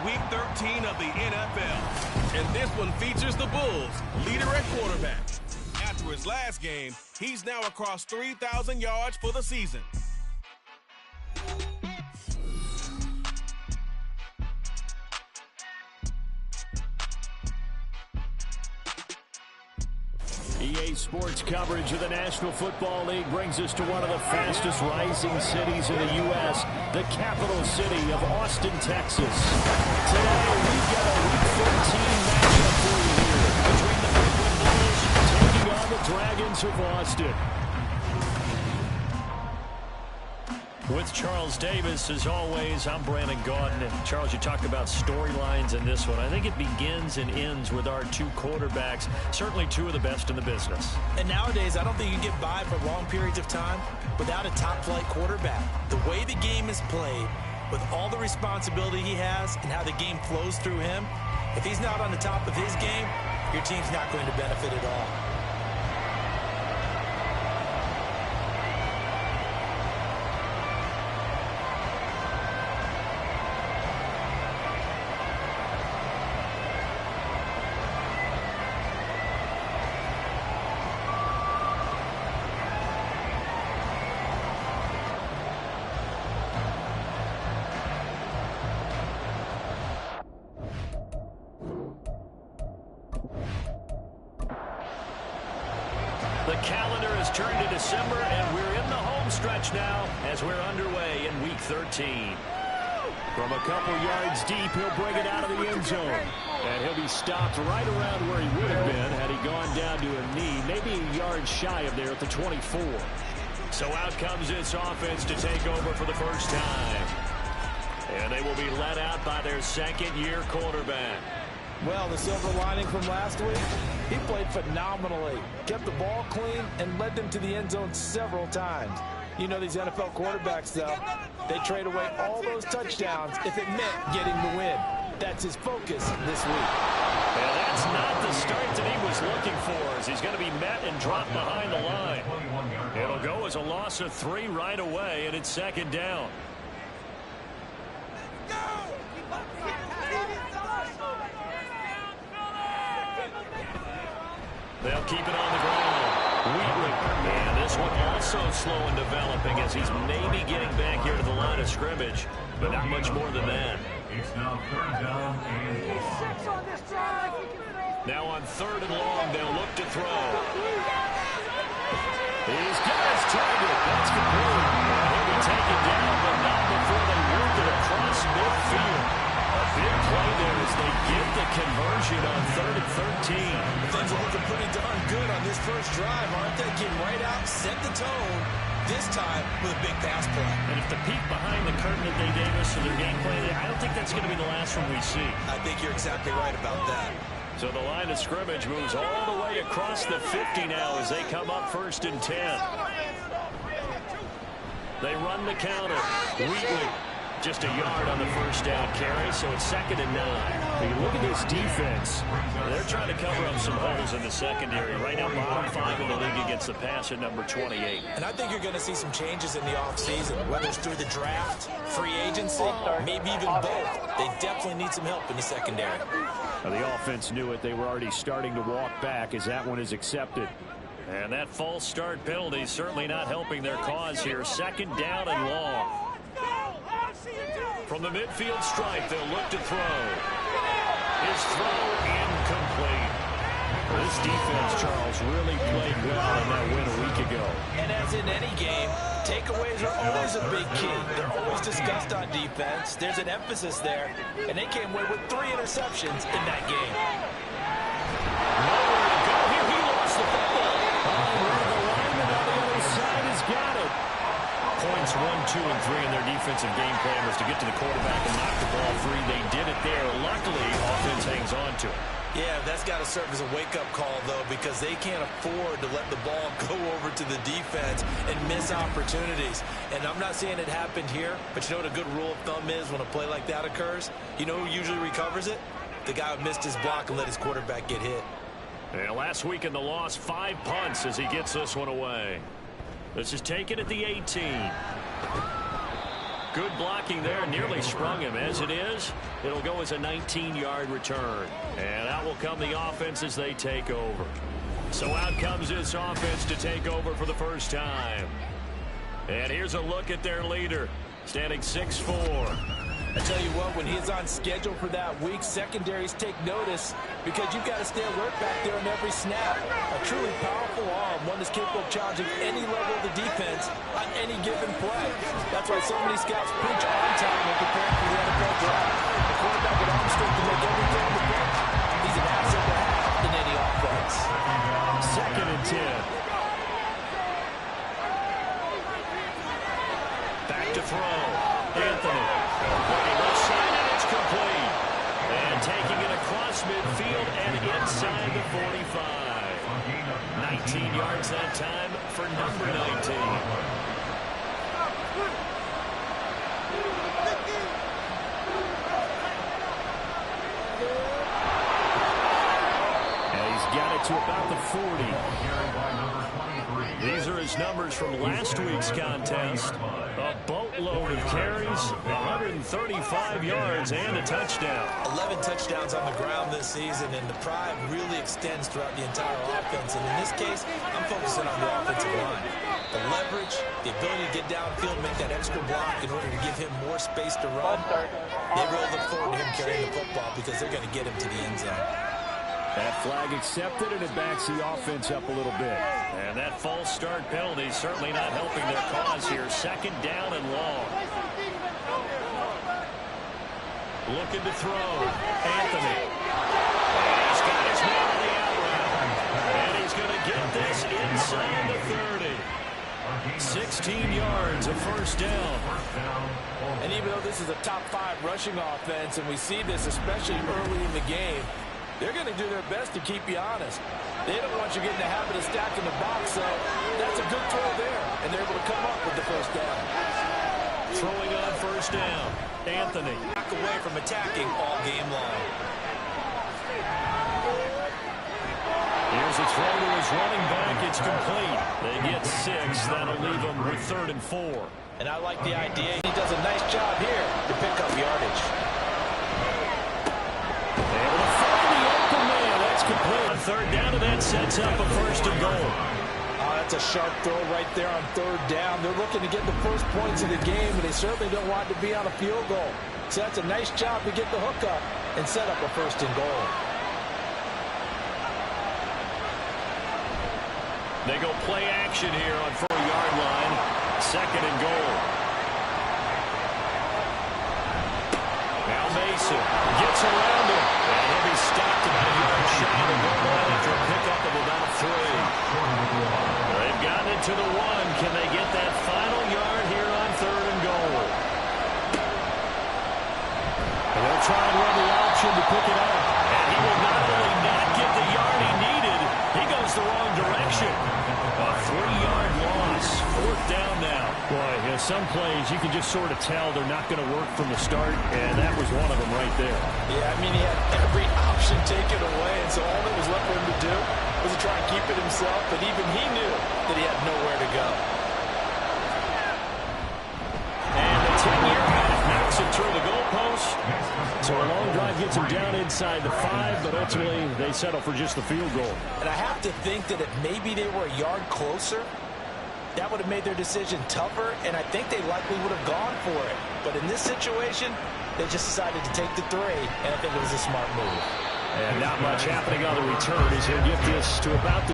Week 13 of the NFL. And this one features the Bulls, leader at quarterback. After his last game, he's now across 3,000 yards for the season. EA Sports coverage of the National Football League brings us to one of the fastest rising cities in the U.S., the capital city of Austin, Texas. Today, we've got a Week 14 matchup for you here between the Brooklyn Bulls taking on the Dragons of Austin. With Charles Davis, as always, I'm Brandon Gaudin. And Charles, you talked about storylines in this one. I think it begins and ends with our two quarterbacks, certainly two of the best in the business. And nowadays, I don't think you can get by for long periods of time without a top-flight quarterback. The way the game is played, with all the responsibility he has and how the game flows through him, if he's not on the top of his game, your team's not going to benefit at all. The calendar has turned to December, and we're in the home stretch now as we're underway in Week 13. From a couple yards deep, he'll bring it out of the end zone. And he'll be stopped right around where he would have been had he gone down to a knee, maybe a yard shy of there at the 24. So out comes this offense to take over for the first time. And they will be led out by their second-year quarterback. Well, the silver lining from last week, he played phenomenally, kept the ball clean, and led them to the end zone several times. You know these NFL quarterbacks, though, they trade away all those touchdowns if it meant getting the win. That's his focus this week. And that's not the start that he was looking for, as he's going to be met and dropped behind the line. It'll go as a loss of 3 right away, and it's second down. They'll keep it on the ground. Wheatley. And this one also slow in developing as he's maybe getting back here to the line of scrimmage, but not much more than that. It's now third down and long. Now on third and long, they'll look to throw. He's got his target. That's complete. He'll be taken down, but not before they work it across midfield. A big play there as they get the conversion on 3rd and 13. Things are looking pretty darn good on this first drive, aren't they? Get right out, set the tone, this time with a big pass play. And if the peek behind the curtain of Dave Davis and their game plan, I don't think that's going to be the last one we see. I think you're exactly right about that. So the line of scrimmage moves all the way across the 50 now as they come up 1st and 10. They run the counter. Wheatley. Just a yard on the first down carry, so it's 2nd and 9. You look at this defense. They're trying to cover up some holes in the secondary. Right now, bottom 5 in the league against the pass at number 28. And I think you're going to see some changes in the offseason, whether it's through the draft, free agency, maybe even both. They definitely need some help in the secondary. Now, the offense knew it. They were already starting to walk back as that one is accepted. And that false start penalty is certainly not helping their cause here. 2nd down and long. From the midfield stripe, they'll look to throw. His throw incomplete. This defense, Charles, really played well in that win a week ago. And as in any game, takeaways are always a big key. They're always discussed on defense. There's an emphasis there, and they came away with 3 interceptions in that game. Nowhere to go here. He lost the football. The lineman on the other side has got it. Points 1, 2, and 3 in their defensive game plan was to get to the quarterback and knock the ball free. They did it there. Luckily, offense hangs on to it. Yeah, that's got to serve as a wake-up call, though, because they can't afford to let the ball go over to the defense and miss opportunities. And I'm not saying it happened here, but you know what a good rule of thumb is when a play like that occurs? You know who usually recovers it? The guy who missed his block and let his quarterback get hit. And last week in the loss, 5 punts as he gets this one away. This is taken at the 18. Good blocking there. Nearly sprung him. As it is, it'll go as a 19-yard return. And out will come the offense as they take over. So out comes this offense to take over for the first time. And here's a look at their leader, standing 6'4". I tell you what, when he's on schedule for that week, secondaries take notice because you've got to stay alert back there on every snap. A truly powerful arm, one that's capable of challenging any level of the defense on any given play. That's why so many scouts preach on time when preparing for the NFL draft. The quarterback with arm strength to make everything on the bench. He's an asset to have in any offense. 2nd and 10. Back to throw. Anthony. Left side, and it's complete. And taking it across midfield and inside the 45. 19 yards that time for number 19. And he's got it to about the 40. These are his numbers from last week's contest. A boatload of carries, 135 yards, and a touchdown. 11 touchdowns on the ground this season, and the pride really extends throughout the entire offense. And in this case, I'm focusing on the offensive line. The leverage, the ability to get downfield, make that extra block in order to give him more space to run. They really look forward to him carrying the football because they're going to get him to the end zone. That flag accepted, and it backs the offense up a little bit. And that false start penalty certainly not helping their cause here. 2nd down and long. Looking to throw. Anthony. He's got his man on the out route. And he's going to get this inside the 30. 16 yards, a first down. And even though this is a top 5 rushing offense, and we see this especially early in the game, they're going to do their best to keep you honest. They don't want you getting the habit of stacking the box, so that's a good throw there. And they're able to come up with the first down. Throwing on first down, Anthony. Back away from attacking all game long. Here's a throw to his running back. It's complete. They get 6. That'll leave them with 3rd and 4. And I like the idea. He does a nice job here to pick up yardage. Able to find the open man. That's complete. On 3rd down, and that sets up a 1st and goal. That's a sharp throw right there on 3rd down. They're looking to get the first points of the game, and they certainly don't want to be on a field goal. So that's a nice job to get the hook up and set up a 1st and goal. They go play action here on 4-yard line. 2nd and goal. Now Mason gets around him. And he'll be stopped about a yard shy of the goal line after a pickup of about 3. They've gotten it to the 1. Can they get that final yard here on 3rd and goal? And they'll try and run the option to pick it up. And he will not only not get the yard he needed, he goes the wrong direction. A 3-yard loss. 4th down now. Boy, some plays you can just sort of tell they're not going to work from the start, and that was one of them right there. Yeah, I mean, he had every option taken away, and so all that was left for him to do was to try and keep it himself, but even he knew that he had nowhere to go. And the 10-year half knocks it through the goalpost. So a long drive gets him down inside the 5, but ultimately they settle for just the field goal. And I have to think that if maybe they were a yard closer, that would have made their decision tougher, and I think they likely would have gone for it. But in this situation, they just decided to take the 3, and I think it was a smart move. And not much happening on the return as he'll get this to about the